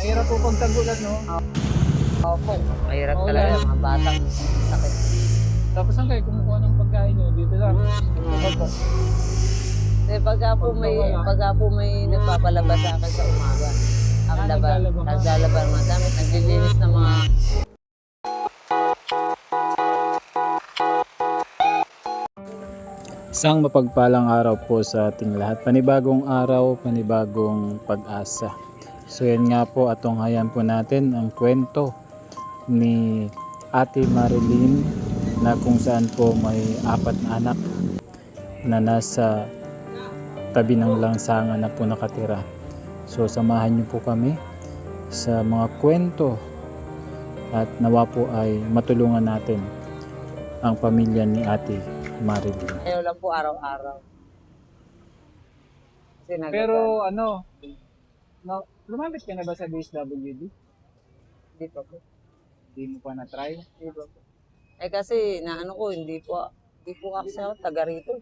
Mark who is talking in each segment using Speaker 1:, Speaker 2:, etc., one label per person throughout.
Speaker 1: Mahirap po pag tagulan, no?
Speaker 2: Opo, mahirap
Speaker 1: Oo
Speaker 2: talaga
Speaker 1: yan.
Speaker 2: mga batang sakit.
Speaker 1: Tapos saan kayo kumukuha ng pagkain nyo? Dito lang.
Speaker 2: Opo. Pagka po may nagpapalabas sa akin sa umaga, ang
Speaker 1: Naglalaba ka?
Speaker 2: naglalaba ng mga damit, naglilinis ng mga
Speaker 1: Isang mapagpalang araw po sa ating lahat. Panibagong araw, panibagong pag-asa. So yan nga po, atunghayan po natin ang kwento ni Ate Marilyn na kung saan po may 4 na anak na nasa tabi ng langsangan na po nakatira. So samahan niyo po kami sa mga kwento at nawa po ay matulungan natin ang pamilya ni Ate Marilyn.
Speaker 2: ayaw lang po araw-araw. Kasi
Speaker 1: Pero ano, lumapit ka na ba sa DSWD?
Speaker 2: hindi pa po.
Speaker 1: Hindi mo pa na-try?
Speaker 2: Hindi pa po. Eh kasi naano ko, hindi po kasi ako taga rito.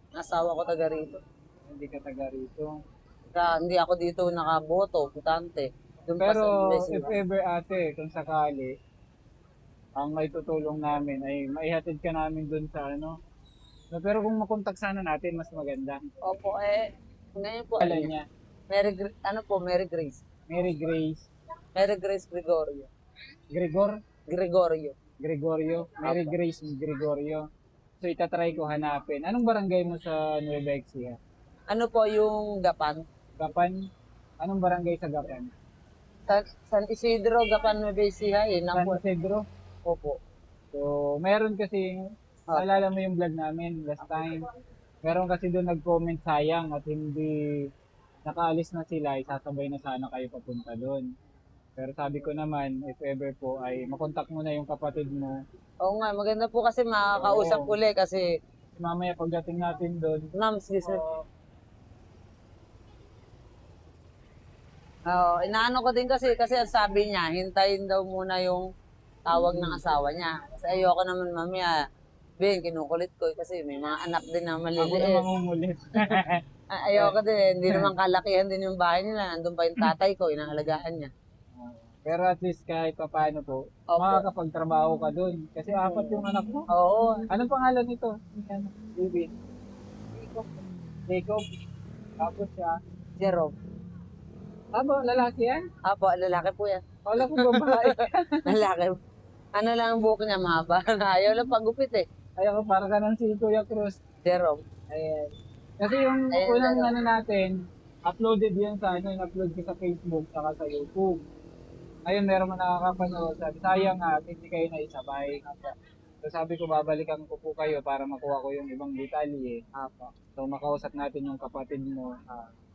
Speaker 2: Nasawa ko taga rito.
Speaker 1: Hindi ka taga rito.
Speaker 2: Kaya hindi ako dito nakaboto, putante. Doon pa
Speaker 1: Pero
Speaker 2: sa
Speaker 1: if
Speaker 2: Mesiwa.
Speaker 1: ever ate, kung sakali, ang may tutulong namin ay maihatid ka namin dun sa ano. No, pero kung makontak sana natin, mas maganda.
Speaker 2: Opo, ngayon po,
Speaker 1: Alam niya,
Speaker 2: Mary Grace.
Speaker 1: Mary Grace,
Speaker 2: Mary Grace Gregorio.
Speaker 1: Gregorio,
Speaker 2: Gregorio.
Speaker 1: Mary Grace Gregorio. So itatry ko hanapin. Anong barangay mo sa Nueva Ecija?
Speaker 2: Ano po yung Gapan?
Speaker 1: Gapan? Anong barangay sa Gapan?
Speaker 2: San Isidro, Gapan, Nueva Ecija. Yun
Speaker 1: San
Speaker 2: lang po.
Speaker 1: Isidro?
Speaker 2: Opo.
Speaker 1: So, meron kasi, naalala mo yung vlog namin last time. Meron kasi doon nag-comment sayang at hindi nakaalis na sila, isasabay na sana kayo papunta doon. Pero sabi ko naman, if ever po ay makontak mo na yung kapatid mo.
Speaker 2: Oo nga, maganda po kasi makakausap
Speaker 1: Oo.
Speaker 2: uli kasi,
Speaker 1: Mamaya pagdating natin doon,
Speaker 2: ma'am, excuse me.
Speaker 1: uh,
Speaker 2: Inaano ko din kasi ang sabi niya, hintayin daw muna yung tawag ng asawa niya. Kasi ayoko naman mamaya, Ben, kinukulit ko kasi may mga anak din na
Speaker 1: ako na
Speaker 2: maliliit.
Speaker 1: mangungulit.
Speaker 2: Ayoko din, hindi naman kalakihan din yung bahay nila. Nandun pa yung tatay ko, inaalagaan niya.
Speaker 1: Pero at least kahit pa paano po,
Speaker 2: Opo.
Speaker 1: makakapagtrabaho ka doon. Kasi 4 yung anak mo.
Speaker 2: Oo.
Speaker 1: Anong pangalan nito? Bibi. Jacob. Tapos siya.
Speaker 2: Jerome.
Speaker 1: Aba, lalaki yan?
Speaker 2: Apo, lalaki po yan.
Speaker 1: Wala ko babae.
Speaker 2: Lalaki. Ano lang ang buhok niya, mahaba. Ayaw lang pagupit eh.
Speaker 1: Ayaw ko, para ka ng si Kuya Cruz.
Speaker 2: Jerome.
Speaker 1: Ayan. Kasi yung
Speaker 2: Ayan,
Speaker 1: unang
Speaker 2: ano.
Speaker 1: ano natin, uploaded yan sa ano, in-upload ko sa Facebook saka sa YouTube. Ayun, meron mo nakakapanood. Sabi, sayang nga, hindi kayo naisabay. So sabi ko, babalikan ko po kayo para makuha ko yung ibang detalye.
Speaker 2: Apo.
Speaker 1: So makausap natin yung kapatid mo.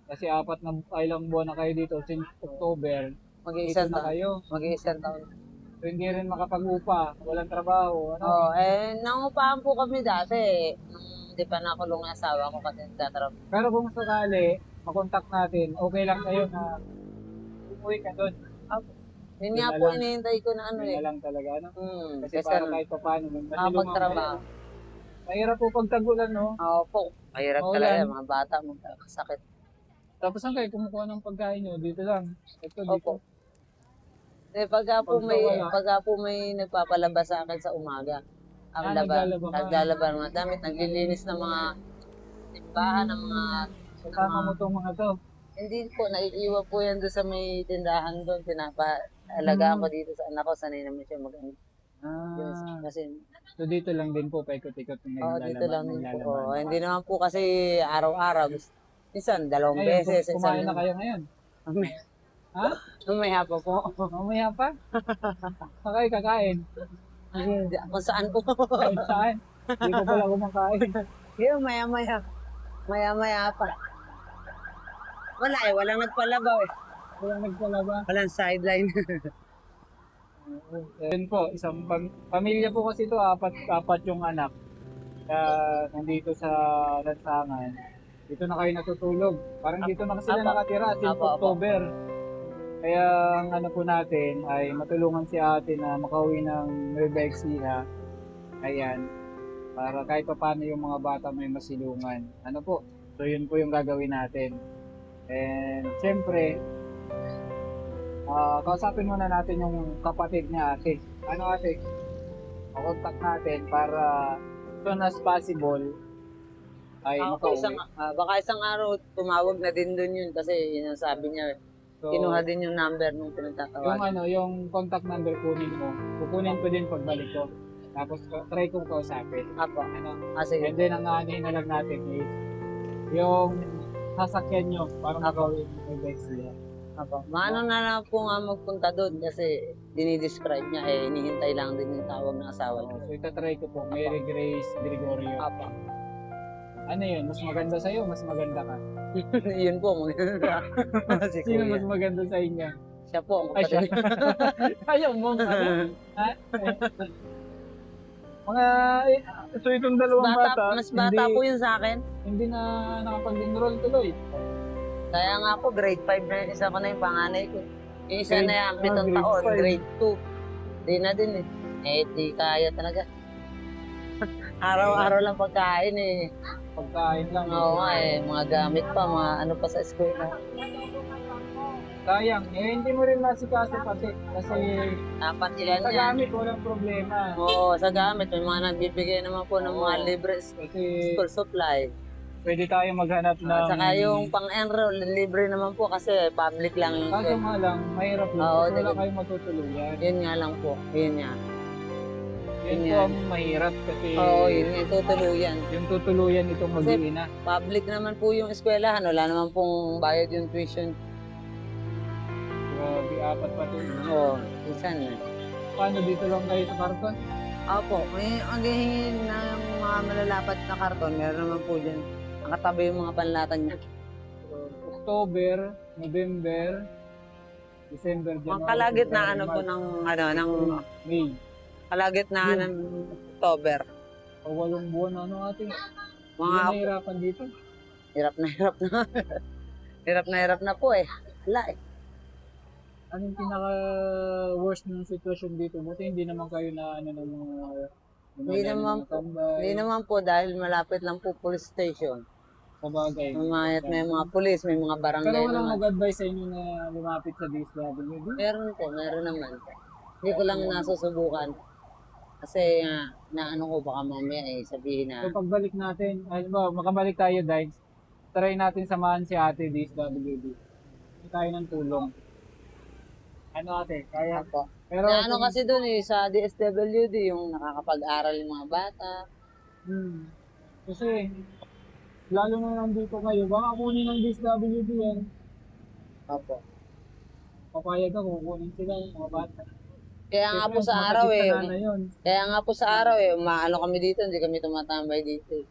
Speaker 1: Kasi 4 na ilang buwan na kayo dito since October. Dito
Speaker 2: Mag-iisang
Speaker 1: na
Speaker 2: taon.
Speaker 1: kayo.
Speaker 2: Mag-iisang taon.
Speaker 1: So hindi rin makapag-upa, walang trabaho. Ano?
Speaker 2: Oo, nangupahan po kami dati. Nung hindi pa nakulong yung asawa ko kasi nagtatrabaho.
Speaker 1: Pero kung sakali, makontak natin, okay lang kayo na umuwi ka doon.
Speaker 2: Apo. Yun
Speaker 1: Yun
Speaker 2: nga
Speaker 1: na
Speaker 2: po,
Speaker 1: lang.
Speaker 2: hinihintay ko na ano
Speaker 1: Yun
Speaker 2: eh.
Speaker 1: na lang talaga. Ano? Kasi
Speaker 2: Kasi
Speaker 1: para kahit pa paano,
Speaker 2: nakapagtrabaho.
Speaker 1: Mahirap po pag tagulan, no?
Speaker 2: Oo po. Mahirap
Speaker 1: Oo
Speaker 2: talaga
Speaker 1: yan.
Speaker 2: yung mga bata, magkakasakit.
Speaker 1: Tapos saan kayo kumukuha ng pagkain nyo? Dito lang. Ito, dito.
Speaker 2: Opo. Pagka
Speaker 1: Pagka wala.
Speaker 2: po may nagpapalabas sa akin sa umaga, ang
Speaker 1: Naglalaba ka.
Speaker 2: naglalaba ng mga damit, naglilinis ng mga timbahan, ng mga,
Speaker 1: Kasama mo tong mga to.
Speaker 2: hindi po, naiiwan po yan doon sa may tindahan doon, pinapaalagaan ko dito sa anak ko, sanay naman siya mag-ano.
Speaker 1: Ah,
Speaker 2: Kasi,
Speaker 1: so dito lang din po, paikot-ikot yung
Speaker 2: dito lang din po.
Speaker 1: naglalaban.
Speaker 2: Hindi naman po kasi araw-araw. Minsan, 2
Speaker 1: Ngayon,
Speaker 2: beses.
Speaker 1: kumain na kayo ngayon. Ha?
Speaker 2: Mamaya pa po.
Speaker 1: Mamaya pa? Saan kayo kakain?
Speaker 2: Kung saan po.
Speaker 1: Kahit saan? Hindi ko pala kumakain.
Speaker 2: Yung maya-maya. Maya-maya pa. Wala walang nagpalabaw eh.
Speaker 1: Walang nagpalaba.
Speaker 2: Walang sideline.
Speaker 1: Yun po, isang pamilya po kasi ito, apat yung anak. Kaya nandito sa lansangan. Dito na kayo natutulog. Parang dito na kasi sila
Speaker 2: Apo.
Speaker 1: nakatira since
Speaker 2: Apo.
Speaker 1: October. Kaya ang ano po natin ay matulungan si ate na makauwi ng Nueva Ecija. Ayan. Para kahit pa paano yung mga bata may masilungan. Ano po? So yun po yung gagawin natin. And siyempre, Kausapin muna natin yung kapatid niya ate. Ano ate? Contact natin para soon as possible ay makauwi.
Speaker 2: Baka isang araw tumawag na din doon yun kasi yun ang sabi niya.
Speaker 1: So,
Speaker 2: Kinuha din yung number nung
Speaker 1: yung
Speaker 2: pinagtatawagan.
Speaker 1: yung contact number kunin mo. Kukunin ko din pagbalik ko. Tapos try kong kausapin.
Speaker 2: Apo.
Speaker 1: Ano?
Speaker 2: Sige.
Speaker 1: And then ang aanin na lang natin is yung sasakyan nyo para makauwi ng bikes niya.
Speaker 2: Apo. Maano na lang po nga magpunta doon kasi dinidescribe niya hinihintay lang din yung tawag ng asawa niya.
Speaker 1: So itatry ko po, Mary Grace Gregorio.
Speaker 2: Apo.
Speaker 1: Ano yun? Mas maganda sa'yo, mas maganda ka?
Speaker 2: Yun po, maganda. Si
Speaker 1: Sino
Speaker 2: Kuya.
Speaker 1: mas maganda sa inyo?
Speaker 2: Siya po, ang
Speaker 1: Ay, siya.
Speaker 2: kapatid.
Speaker 1: Ayaw mo, ano? Ha? Mga, so itong dalawang bata,
Speaker 2: Mas bata po yun sa akin.
Speaker 1: hindi na nakapag-enroll tuloy.
Speaker 2: Kaya nga po, grade 5 na isa ko na yung panganay ko. Yung isa
Speaker 1: Grade-
Speaker 2: na yan, 7
Speaker 1: grade
Speaker 2: taon,
Speaker 1: five.
Speaker 2: grade 2. Di na din eh. Di kaya talaga. Araw-araw lang pagkain eh.
Speaker 1: Pagkain lang.
Speaker 2: Oo nga eh, mga gamit pa, mga ano pa sa school.
Speaker 1: Sayang, hindi mo rin masikaso pati. Kasi
Speaker 2: Dapat yan
Speaker 1: sa
Speaker 2: yan.
Speaker 1: gamit, walang problema.
Speaker 2: Oo, sa gamit. May mga nagbibigay naman po ng mga
Speaker 1: Oo.
Speaker 2: libre
Speaker 1: Kasi
Speaker 2: school supply.
Speaker 1: pwede tayo maghanap ng...
Speaker 2: At saka yung pang-enroll, libre naman po kasi public lang yung
Speaker 1: Kaso nga lang, mahirap yun.
Speaker 2: Oo,
Speaker 1: Kasi wala
Speaker 2: di-
Speaker 1: kayong matutuluyan.
Speaker 2: Yun nga lang po. Yun nga.
Speaker 1: Yun
Speaker 2: yun
Speaker 1: po
Speaker 2: yan.
Speaker 1: ang mahirap kasi
Speaker 2: Oo, yun nga. Tutuluyan.
Speaker 1: yung tutuluyan itong mag-iina.
Speaker 2: Public naman po yung eskwelahan. Wala naman pong bayad yung tuition.
Speaker 1: Grabe, apat pa ito.
Speaker 2: Oo, minsan eh.
Speaker 1: Paano dito lang kayo sa karton?
Speaker 2: Opo, may maghihingin ng mga malalapat na karton. Meron naman po dyan. Nakatabi yung mga panlatan niya.
Speaker 1: October, November, December,
Speaker 2: Ang
Speaker 1: January,
Speaker 2: kalagitnaan
Speaker 1: February,
Speaker 2: po ng
Speaker 1: May.
Speaker 2: kalagitnaan ng October.
Speaker 1: O 8 buwan ano ating.
Speaker 2: Mga
Speaker 1: Hindi nahirapan dito.
Speaker 2: hirap na. Hirap na po eh. Wala eh.
Speaker 1: Anong pinaka worst ng sitwasyon dito? Buti hindi naman kayo na ano ng mga
Speaker 2: Hindi naman po. Hindi naman po dahil malapit lang po police station.
Speaker 1: sa bagay.
Speaker 2: May mga police, may mga
Speaker 1: Pero
Speaker 2: barangay
Speaker 1: walang
Speaker 2: naman.
Speaker 1: mag-advise sa inyo na lumapit sa DSWD.
Speaker 2: Meron naman. Hindi ko lang nasusubukan. Kasi na ano ko baka mamaya sabihin na
Speaker 1: So pagbalik natin, ay ba, makabalik tayo guys. Try natin samahan si ate DSWD. Hindi tayo ng tulong. Ano ate, kaya?
Speaker 2: ako.
Speaker 1: Pero
Speaker 2: Na ano kasi doon sa DSWD, yung nakakapag-aral yung mga bata.
Speaker 1: Kasi lalo na nandito kayo, baka kunin ng DSWD yan.
Speaker 2: Opo.
Speaker 1: Papayag ako, kunin sila yung mga bata.
Speaker 2: Kaya nga po
Speaker 1: Siyempre,
Speaker 2: sa araw
Speaker 1: masakit
Speaker 2: eh.
Speaker 1: sa nana yun.
Speaker 2: Kaya nga po sa araw maano kami dito, hindi kami tumatambay dito.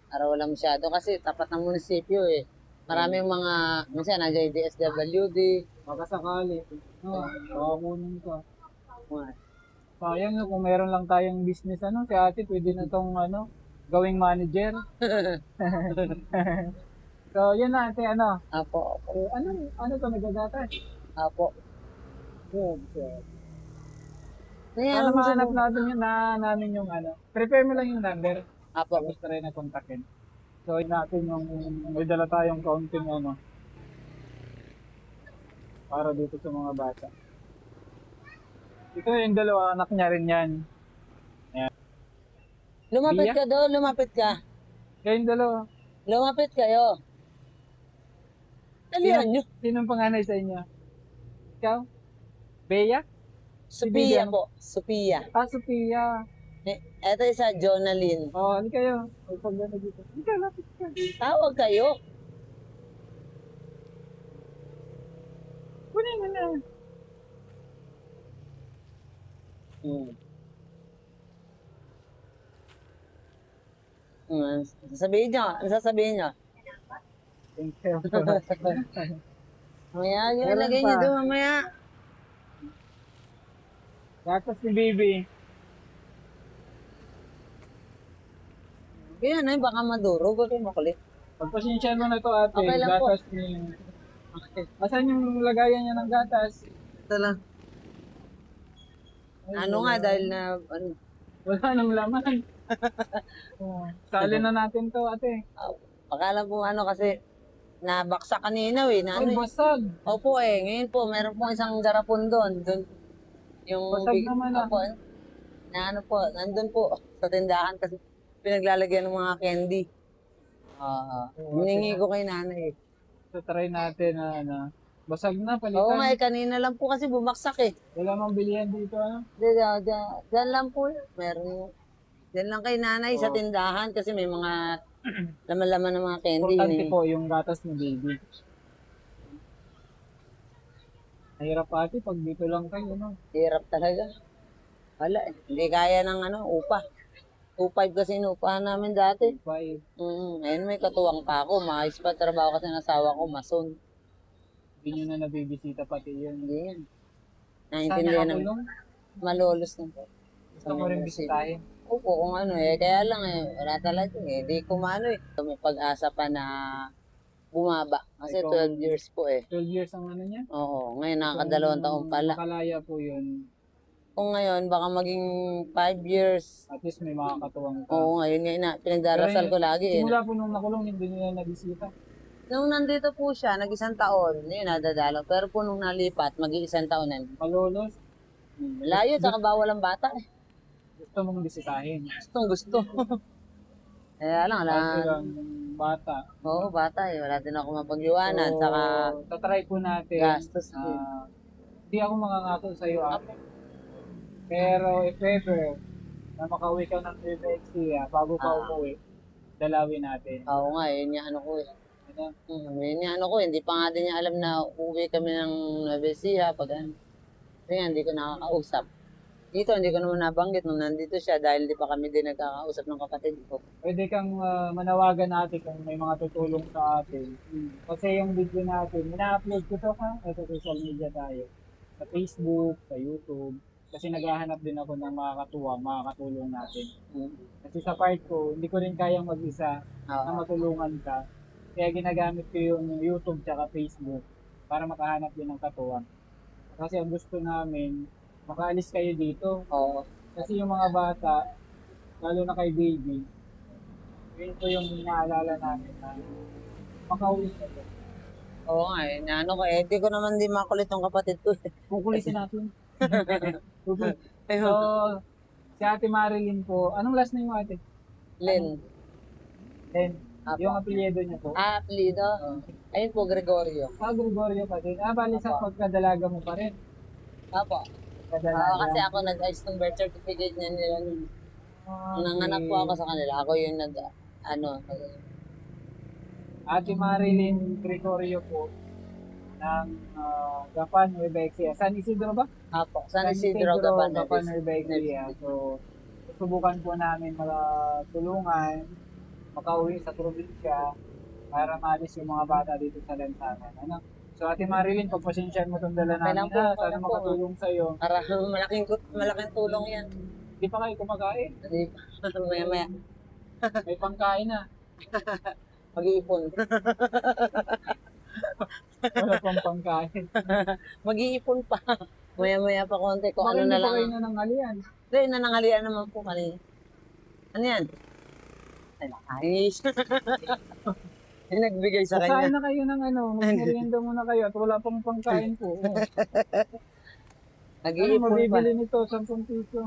Speaker 2: Araw wala masyado kasi tapat ng munisipyo eh. Maraming mga, minsan nandiyan yung DSWD.
Speaker 1: Baka sakali. No, baka kunin ka.
Speaker 2: Mga-
Speaker 1: Sayang no, kung meron lang tayong business ano, si ate pwede na tong ano, gawing manager. So, yun na ate, ano?
Speaker 2: Apo,
Speaker 1: So, ano to nagagatas?
Speaker 2: apo.
Speaker 1: Good, good.
Speaker 2: Kaya
Speaker 1: Ano mahanap natin yun namin yung ano? Prepare mo lang yung number.
Speaker 2: Apo.
Speaker 1: Tapos try na kontakin. So, yun natin yung may dala tayong kaunting ano para dito sa mga bata. Ito yung dalawa, anak niya rin yan.
Speaker 2: Lumapit
Speaker 1: Biya?
Speaker 2: ka doon, lumapit ka.
Speaker 1: Kayong dalawa.
Speaker 2: Lumapit kayo. Alihan nyo.
Speaker 1: Sinong panganay sa inyo? Ikaw? Bea?
Speaker 2: Sophia
Speaker 1: Bibian.
Speaker 2: po. Sophia.
Speaker 1: Sophia.
Speaker 2: Ito isa, Jonaline.
Speaker 1: Oh, ano kayo? Ay, pag gano'n dito. Ikaw, lapit ka.
Speaker 2: Tawag kayo.
Speaker 1: Kunin mo na.
Speaker 2: Hmm. Sasabihin nyo. Ano sasabihin nyo?
Speaker 1: Thank you.
Speaker 2: Mamaya, yun,
Speaker 1: Meron
Speaker 2: lagay
Speaker 1: pa.
Speaker 2: nyo doon mamaya.
Speaker 1: Gatas ni Bibi.
Speaker 2: Kaya na, baka maduro. Ba't yung makulit?
Speaker 1: Pagpasensya mo na to ate.
Speaker 2: Okay lang po.
Speaker 1: Gatas ni... Asan yung lagayan niya ng gatas?
Speaker 2: Ito lang.
Speaker 1: Ay,
Speaker 2: Ano nga,
Speaker 1: wala.
Speaker 2: dahil na, ano,
Speaker 1: Wala nang laman. Oh, sali na natin to ate.
Speaker 2: baka lang po ano kasi, nabaksak kanina eh. Na,
Speaker 3: Ay,
Speaker 2: ano, eh.
Speaker 3: basag.
Speaker 2: Opo eh, ngayon po, meron po isang garapon doon. Doon yung
Speaker 3: Basag naman, ah.
Speaker 2: opo, na ano po, nandun po sa tindahan kasi pinaglalagyan ng mga candy. Hiningi ko kay nanay eh.
Speaker 3: So, try natin na, basag na,
Speaker 2: Oo nga
Speaker 3: palitan.
Speaker 2: eh, kanina lang po kasi bumaksak eh.
Speaker 3: Wala mang bilihan dito, ano?
Speaker 2: Diyan lang po, meron. Diyan lang kay nanay sa
Speaker 3: Oo.
Speaker 2: tindahan kasi may mga laman-laman ng mga candy.
Speaker 3: Importante
Speaker 2: eh.
Speaker 3: po yung gatas ni baby. Mahirap ate pag dito lang kayo, no?
Speaker 2: Hirap talaga. Wala eh. Hindi kaya ng ano, upa. 2.5 kasi inupahan namin dati.
Speaker 3: Bye.
Speaker 2: Ngayon may katuwang pa ako. Maayos pa trabaho kasi ng asawa ko, mason.
Speaker 3: Hindi nyo na nabibisita pati yun.
Speaker 2: Hindi yan.
Speaker 3: Saan
Speaker 2: Naintindihan ng
Speaker 3: nakakulong?
Speaker 2: malolos na po.
Speaker 3: Gusto mo rin bisitahin.
Speaker 2: Opo, kung ano eh. Kaya lang eh, wala talaga eh. Di ko maano eh. May pag-asa pa na bumaba. Kasi
Speaker 3: Ikaw-
Speaker 2: 12 years po eh.
Speaker 3: 12 years ang ano niya?
Speaker 2: Oo, ngayon nakakadalawang taon pala.
Speaker 3: Makalaya po yun.
Speaker 2: Kung ngayon, baka maging 5 years.
Speaker 3: At least may makakatuwang ka.
Speaker 2: Oo, ngayon ngayon na. Pinagdarasal ko lagi eh.
Speaker 3: Simula po nung nakulong, hindi nyo na nabisita.
Speaker 2: Nung nandito po siya, nag-isang taon, yun, nadadalaw. Pero po nung nalipat, mag-iisang taon na.
Speaker 3: Malolos,
Speaker 2: Layo, saka bawal ang bata eh.
Speaker 3: gusto mong bisitahin.
Speaker 2: Gustong gusto. Kaya lang,
Speaker 3: Kasi
Speaker 2: wala.
Speaker 3: lang, bata.
Speaker 2: Oo, bata eh. Wala din ako mapagliwanan. Saka
Speaker 3: tatry po natin.
Speaker 2: gastos din.
Speaker 3: Hindi ako mangangako sa iyo, ate. Pero if ever, na makauwi ka ng Nueva bago ka umuwi, dalawin natin.
Speaker 2: Oo nga, yun yung ano ko eh.
Speaker 3: Ano?
Speaker 2: Yun yung ano ko, hindi pa nga din niya alam na uuwi kami ng Nueva Ecija pag ano. Kasi nga, hindi ko nakakausap. Dito, hindi ko naman nabanggit nung nandito siya dahil hindi pa kami din nagkakausap ng kapatid ko.
Speaker 3: Pwede kang manawagan natin kung may mga tutulong sa atin. Kasi yung video natin, ina-upload ko to ha, sa social media tayo. Sa Facebook, sa YouTube. Kasi naghahanap din ako ng makakatuwa, makakatulong natin. Kasi sa part ko, hindi ko rin kayang mag-isa na matulungan ka. Kaya ginagamit ko yung YouTube tsaka Facebook para makahanap din ng katuwang. Kasi ang gusto namin, makaalis kayo dito.
Speaker 2: Oo.
Speaker 3: Kasi yung mga bata, lalo na kay baby, yun po yung inaalala namin na makauwi ka doon.
Speaker 2: Oo nga eh. Na ano ko eh. Hindi ko naman din makulit ng kapatid ko eh.
Speaker 3: Kukulitin natin. So, si Ate Marilyn po, anong last name mo ate?
Speaker 2: Len.
Speaker 3: Then,
Speaker 2: Apo.
Speaker 3: yung apelyido niya po.
Speaker 2: Apelido? Ayun po, Gregorio.
Speaker 3: Gregorio pa din. Bali sa pagkadalaga mo pa rin.
Speaker 2: Apo.
Speaker 3: Kadalaga.
Speaker 2: Kasi ako nag-ayos ng birth certificate niya nila. Nanganak po ako sa kanila. Ako yung
Speaker 3: Ate Marilyn Gregorio po ng Gapan, Nueva Ecija. San Isidro ba?
Speaker 2: Apo. San Isidro, Gapan.
Speaker 3: Nueva Ecija. So, susubukan po namin tulungan, makauwi sa probinsya para maalis yung mga bata dito sa lansangan. Ano? So, Ate Marilyn, pagpasensyahan mo itong dala namin
Speaker 2: Kailan po,
Speaker 3: ha. Sana
Speaker 2: kailan po.
Speaker 3: makatulong sa'yo.
Speaker 2: Para malaking tulong yan.
Speaker 3: Hindi pa kayo kumakain.
Speaker 2: Hindi maya-maya.
Speaker 3: May pangkain na.
Speaker 2: Mag-iipon.
Speaker 3: Wala pang pangkain.
Speaker 2: Mag-iipon pa. Maya-maya pa konti. Kung
Speaker 3: Bakit
Speaker 2: ano na
Speaker 3: hindi pa kayo
Speaker 2: lang.
Speaker 3: nanangalian?
Speaker 2: Hindi, nanangalian naman po kanina. Ano yan? Ay, yung nagbigay sa
Speaker 3: Kain
Speaker 2: kanya.
Speaker 3: na kayo ng merienda muna kayo at wala pang pangkain po. Ano
Speaker 2: Nag-iipon pa.
Speaker 3: mabibili nito? 10 piso.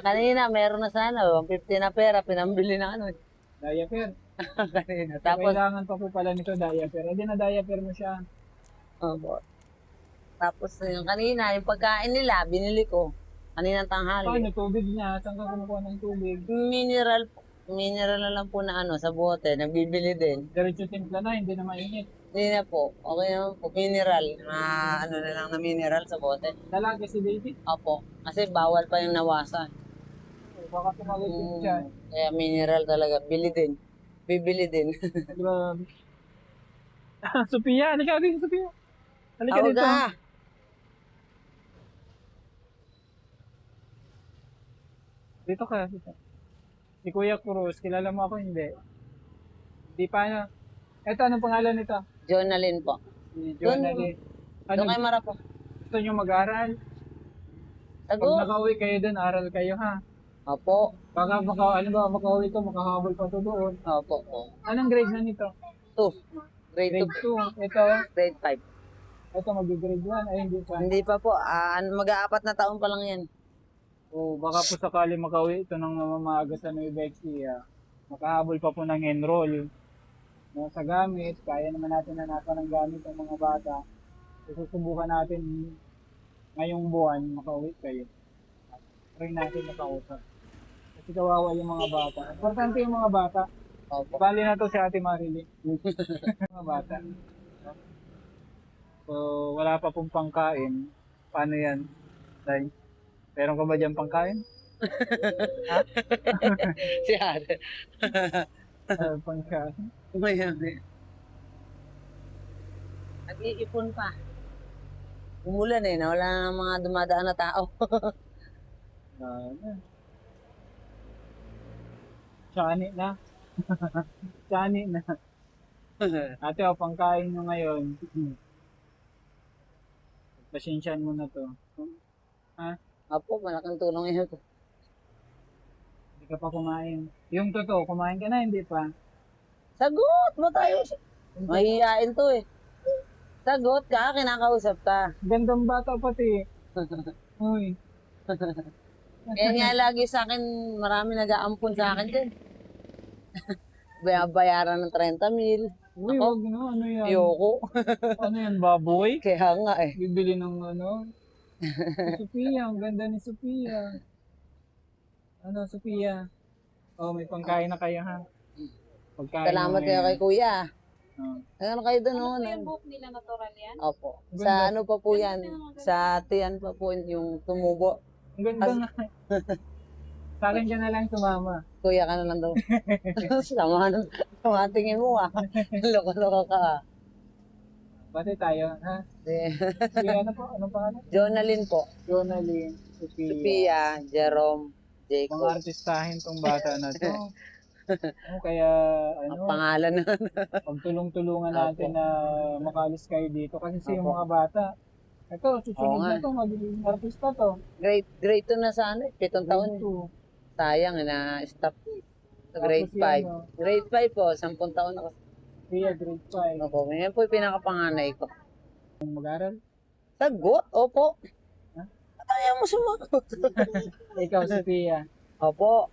Speaker 2: Kanina, meron na sana. 150 na pera, pinambili na ano.
Speaker 3: Diaper.
Speaker 2: Kanina.
Speaker 3: Tapos,
Speaker 2: Tapos,
Speaker 3: kailangan pa po pala nito diaper. Hindi na diaper mo siya.
Speaker 2: tapos yung kanina, yung pagkain nila, binili ko. Kaninang tanghali.
Speaker 3: Paano tubig niya? Saan ka kumukuha ng tubig?
Speaker 2: Mineral na lang po na sa bote, nagbibili din.
Speaker 3: Diretso timpla na, hindi na mainit.
Speaker 2: Hindi na po, okay naman po, mineral. Na lang na mineral sa bote.
Speaker 3: Dalaga si baby.
Speaker 2: Opo, kasi bawal pa yung nawasan.
Speaker 3: Baka tumalit yung siya.
Speaker 2: Kaya mineral talaga, bibili din.
Speaker 3: Grabe. Sophia, halika dito, Sophia. Halika
Speaker 2: Tawag
Speaker 3: dito.
Speaker 2: ka!
Speaker 3: Dito ka. Dito. Si Kuya Cruz, kilala mo ako hindi? Di pa na. Eto, anong pangalan nito?
Speaker 2: Jonalyn po.
Speaker 3: Si Jonalyn. Ano,
Speaker 2: Doon kay Marapo.
Speaker 3: gusto nyo mag-aral? Pag
Speaker 2: Tago?
Speaker 3: nakauwi kayo doon, aral kayo ha.
Speaker 2: Opo.
Speaker 3: Baka makauwi to, makahabol pa to doon.
Speaker 2: Opo po.
Speaker 3: Anong grade na nito?
Speaker 2: 2. Grade
Speaker 3: Grade
Speaker 2: 2,
Speaker 3: 2. Ito,
Speaker 2: grade 5.
Speaker 3: ito mag-grade 1. Ay, hindi pa.
Speaker 2: Hindi pa po, mag-aapat na taon pa lang yan.
Speaker 3: O baka po sakali makauwi ito ng mamamaga sa Nueva Ecija. Makahabol pa po ng enroll. No, sa gamit, kaya naman natin hanapan ng gamit ng mga bata. Susubukan natin ngayong buwan, makauwi kayo. Try natin makausap. Kasi kawawa yung mga bata. Importante yung mga bata.
Speaker 2: Opo.
Speaker 3: Bali na to si Ate Marilyn. Mga bata. So, wala pa pong pangkain. Paano yan? Day, meron ka ba dyan pangkain?
Speaker 2: Si ate.
Speaker 3: Pangkain.
Speaker 2: Mayami. Nag-iipon pa. Umulan eh, nawala na mga dumadaan na tao.
Speaker 3: Ano? Chani na. Chani na. Ate, o, pangkain nyo ngayon. Pasensyahan mo na to.
Speaker 2: Apo, malaking tulong yun.
Speaker 3: Hindi ka pa kumain. Yung totoo, kumain ka na, hindi pa.
Speaker 2: Sagot mo tayo. Mahihiyain to eh. Sagot ka, kinakausap ka.
Speaker 3: Gandang bata pati. Uy.
Speaker 2: Kaya nga lagi sa akin, marami nag-aampon sa akin din. Bayaran ng 30 mil.
Speaker 3: Uy,
Speaker 2: Ako?
Speaker 3: wag na. Ano yan?
Speaker 2: Ayoko.
Speaker 3: Ano yan, baboy?
Speaker 2: Kaya nga eh.
Speaker 3: Bibili ng ano? Si Sophia, ang ganda ni Sophia. Ano, Sophia? Oh, may pangkain na kayo ha. Pagkain
Speaker 2: Salamat
Speaker 3: mo
Speaker 2: kayo kay
Speaker 3: ngayon.
Speaker 2: kuya.
Speaker 3: Oh.
Speaker 2: Ano kayo doon?
Speaker 4: Ano
Speaker 2: Oh,
Speaker 4: po yung buhok nila natural yan?
Speaker 2: Opo.
Speaker 3: Ganda.
Speaker 2: Sa ano pa po yan? Sa tiyan pa po yung tumubo.
Speaker 3: Ang ganda nga. Sa akin ka na lang sumama.
Speaker 2: Kuya ka na lang daw. Sama tingin mo ah. Loko-loko ka ah.
Speaker 3: Pati tayo, ha? Si ano po? Anong pangalan?
Speaker 2: Jonalyn po.
Speaker 3: Jonalyn, Sophia.
Speaker 2: Sophia, Jerome,
Speaker 3: Mga
Speaker 2: Jacob.
Speaker 3: artistahin tong bata na to. Oh, kaya,
Speaker 2: Ang
Speaker 3: ano,
Speaker 2: pangalan na.
Speaker 3: pagtulong-tulungan natin na makalis kayo dito. Kasi yung
Speaker 2: Opo.
Speaker 3: mga bata, ito,
Speaker 2: Oo
Speaker 3: susunod
Speaker 2: nga.
Speaker 3: na to, magiging artista to.
Speaker 2: Grade 2 na sa ano, 7 taon.
Speaker 3: Grade two.
Speaker 2: Sayang na stop. Sa
Speaker 3: Tapos
Speaker 2: grade
Speaker 3: yan,
Speaker 2: 5.
Speaker 3: no?
Speaker 2: Grade 5 po, 10 taon na kasi.
Speaker 3: Kaya grade 5.
Speaker 2: Opo, yan po yung pinakapanganay ko.
Speaker 3: Mag-aral?
Speaker 2: Sagot? Opo.
Speaker 3: Ha?
Speaker 2: Ayaw mo sumagot.
Speaker 3: Ikaw, Sophia.
Speaker 2: Opo.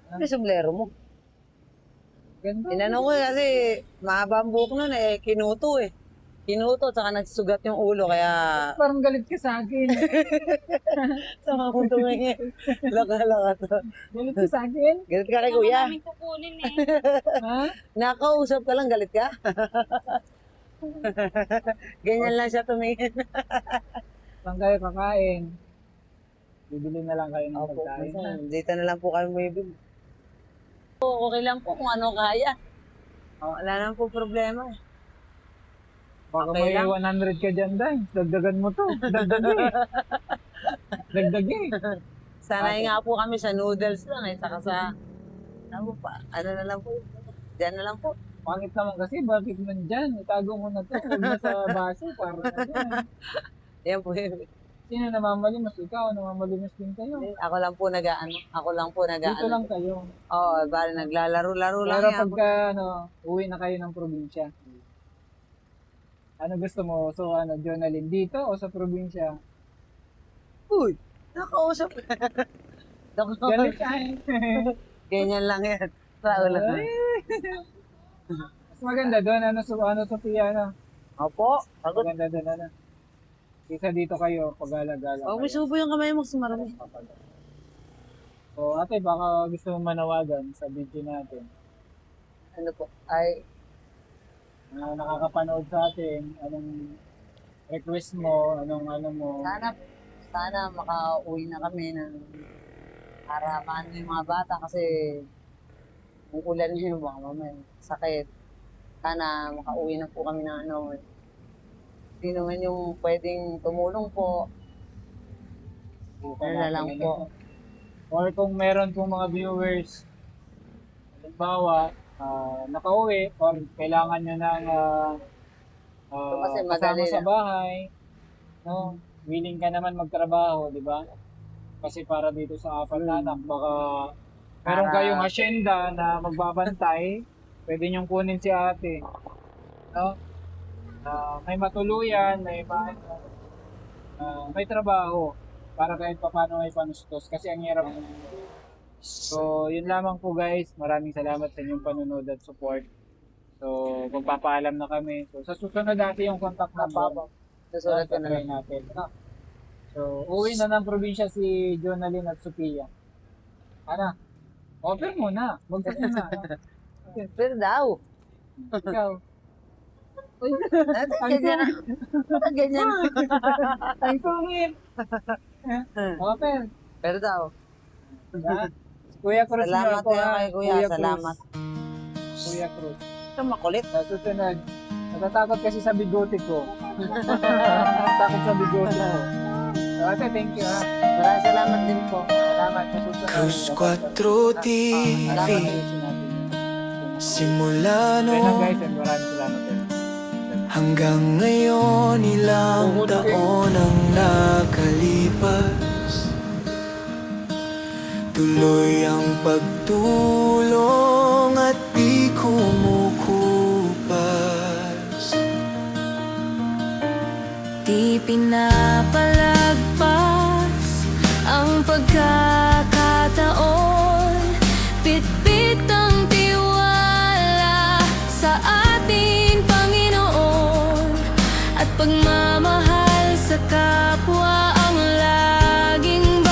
Speaker 2: Ano sombrero mo?
Speaker 3: Ganda.
Speaker 2: Inano ko eh, kasi mahaba ang buhok nun eh, kinuto eh. Kinuto, tsaka nagsugat yung ulo, kaya
Speaker 3: Parang galit ka sa akin.
Speaker 2: sa mga kong tumingin. Laka-laka to.
Speaker 3: Galit ka sa akin?
Speaker 2: Galit ka kay kuya?
Speaker 4: Maraming kukunin eh.
Speaker 3: Ha?
Speaker 2: Nakausap ka lang, galit ka? Ganyan lang siya tumingin.
Speaker 3: Saan kayo kakain? Bibili na lang kayo ng
Speaker 2: Opo,
Speaker 3: pagkain.
Speaker 2: minsan, dito na lang po kami bumibili. Okay lang po kung ano kaya. Wala naman po problema.
Speaker 3: Baka
Speaker 2: Okay
Speaker 3: may
Speaker 2: lang.
Speaker 3: 100 ka dyan, Day. Dagdagan mo to. Dagdagi. Dagdagi.
Speaker 2: Sanay nga po kami sa noodles lang eh, saka sa, ano pa, ano na lang po. Diyan na lang po.
Speaker 3: Pangit naman kasi, bakit man dyan? Itago mo na to. Huwag na sa baso. Para na dyan.
Speaker 2: Yan po yun.
Speaker 3: Sino namamalimos? Ikaw, namamalimos din kayo.
Speaker 2: Ako lang po nag-ano. Ako lang po
Speaker 3: Dito
Speaker 2: nag-ano.
Speaker 3: lang kayo.
Speaker 2: Oo, bali naglalaro-laro lang
Speaker 3: Pero
Speaker 2: yan.
Speaker 3: pagka, uwi na kayo ng probinsya. Ano gusto mo? So, Jonalyn, dito o sa probinsya?
Speaker 2: Uy, nakausap.
Speaker 3: Galit ka eh.
Speaker 2: Ganyan lang yan. Sa ulo.
Speaker 3: Mas maganda doon, Sophia,
Speaker 2: Opo, sagot.
Speaker 3: Maganda doon, Isa dito kayo, pag-alagala
Speaker 2: Huwag mo subo yung kamay mo, sumarami.
Speaker 3: So, ate, baka gusto mong manawagan sa video natin.
Speaker 2: Ano po? Ay,
Speaker 3: Nakakapanood sa atin, anong request mo, anong ano mo.
Speaker 2: sana makauwi na kami ng para paano yung mga bata kasi kung ulan yun, baka mamaya sakit. Sana makauwi na po kami ng ano. Sino man yung pwedeng tumulong po. Ano na lang po.
Speaker 3: Or kung meron pong mga viewers, halimbawa, nakauwi or kailangan nyo ng
Speaker 2: Kasi
Speaker 3: kasama
Speaker 2: madali
Speaker 3: sa
Speaker 2: na.
Speaker 3: bahay, no? Willing ka naman magtrabaho, di ba? Kasi para dito sa apat na anak, baka meron
Speaker 2: Para-
Speaker 3: kayong asyenda na magbabantay, pwede nyong kunin si ate. no? May matuluyan, may trabaho para kahit paano may panustos kasi ang hirap. So, yun lamang po guys. Maraming salamat sa inyong panunod at support. So, magpapaalam na kami. So, sa susunod natin yung contact number.
Speaker 2: Susulat ko na
Speaker 3: Try
Speaker 2: lang.
Speaker 3: natin. So, uwi na ng probinsya si Jonalyn at Sophia. Ano? Offer mo na. Magsabi na.
Speaker 2: Pero daw.
Speaker 3: Ikaw.
Speaker 2: Ate, ganyan na. Ate, ganyan.
Speaker 3: Ang sungit. Offer.
Speaker 2: Pero daw.
Speaker 3: Yan. Kuya Cruz
Speaker 2: Salamat
Speaker 3: na ako,
Speaker 2: kaya
Speaker 3: ha?
Speaker 2: kay Kuya.
Speaker 3: Cruz.
Speaker 2: Salamat.
Speaker 3: Kuya Cruz.
Speaker 2: Ito makulit.
Speaker 3: Sa susunod. Natatakot kasi sa bigote ko. Natatakot sa bigote ko. So, ate, thank you ha.
Speaker 2: Maraming salamat din po.
Speaker 3: Salamat sa susunod.
Speaker 5: Cruz 4 TV
Speaker 3: Salamat ayusin natin yun.
Speaker 5: Simula
Speaker 3: Kaya lang
Speaker 5: noon
Speaker 3: guys, and maraming salamat din.
Speaker 5: hanggang ngayon ilang taon ang nakalipas. Tuloy ang pagtulong at di kumukupas.
Speaker 6: Di pinapalagpas ang pagkakataon. Bitbit ang tiwala sa ating Panginoon at pagmamahal sa kapwa ang laging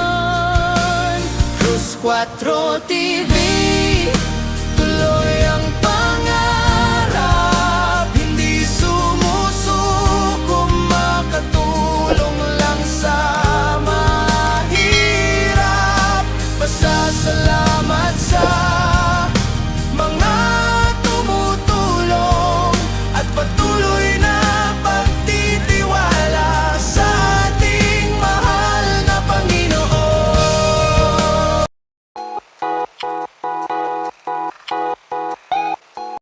Speaker 6: baon.
Speaker 5: Cruz 4 TV